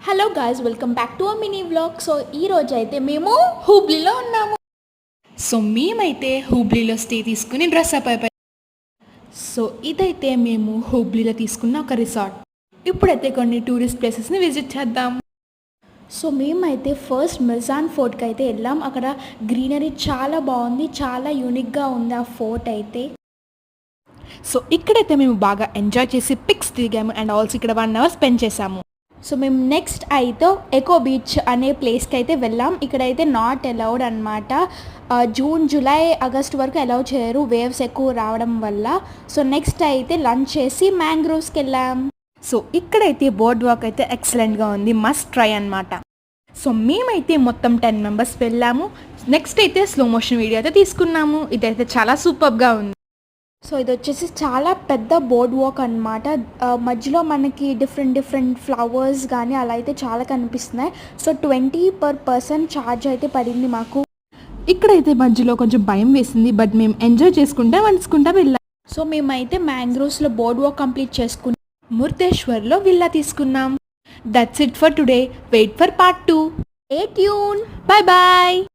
Hello guys, welcome back to a mini vlog. So ఈ రోజు అయితే మేము హుబ్లీలో ఉన్నాము. సో మేమైతే హుబ్లీలో స్టే తీసుకుని డ్రెస్ అప్ అయిపోయి. సో ఇదైతే మేము హుబ్లీలో తీసుకున్న ఒక రిసార్ట్. ఇప్పుడైతే కొన్ని టూరిస్ట్ ప్లేసెస్ని విజిట్ చేద్దాం. సో మేమైతే ఫస్ట్ మిర్జాన్ ఫోర్ట్కి అయితే వెళ్ళాం. అక్కడ గ్రీనరీ చాలా బాగుంది, చాలా యూనిక్గా ఉంది ఆ ఫోర్ట్ అయితే. సో ఇక్కడైతే మేము బాగా ఎంజాయ్ చేసి పిక్స్ దిగాము అండ్ ఆల్సో ఇక్కడ 1 hour స్పెండ్ చేసాము. సో మేము నెక్స్ట్ అయితే ఎకో బీచ్ అనే ప్లేస్కి అయితే వెళ్ళాం. ఇక్కడైతే నాట్ అలౌడ్ అనమాట. జూన్, జూలై, ఆగస్ట్ వరకు అలౌ చేయరు, వేవ్స్ ఎక్కువ రావడం వల్ల. సో నెక్స్ట్ అయితే లంచ్ చేసి మ్యాంగ్రోవ్స్కి వెళ్ళాం. సో ఇక్కడైతే బోర్డ్ వాక్ అయితే ఎక్సలెంట్గా ఉంది, మస్ట్ ట్రై అనమాట. సో మేమైతే మొత్తం 10 members వెళ్ళాము. నెక్స్ట్ అయితే స్లో మోషన్ వీడియో అయితే తీసుకున్నాము. ఇదైతే చాలా సూపర్గా ఉంది. సో ఇది వచ్చేసి చాలా పెద్ద బోర్డ్ వాక్ అనమాట. మధ్యలో మనకి డిఫరెంట్ ఫ్లవర్స్ కానీ అలా అయితే చాలా కనిపిస్తున్నాయి. సో 20 per person ఛార్జ్ అయితే పడింది మాకు. ఇక్కడైతే మధ్యలో కొంచెం భయం వేసింది, బట్ మేము ఎంజాయ్ చేసుకుంటా వెళ్ళాం. సో మేమైతే మ్యాంగ్రోవ్స్లో బోర్డ్ వాక్ కంప్లీట్ చేసుకుని ముర్దేశ్వర్లో విల్లా తీసుకున్నాం. That's it for today. Wait for part 2. Stay tune. Bye bye.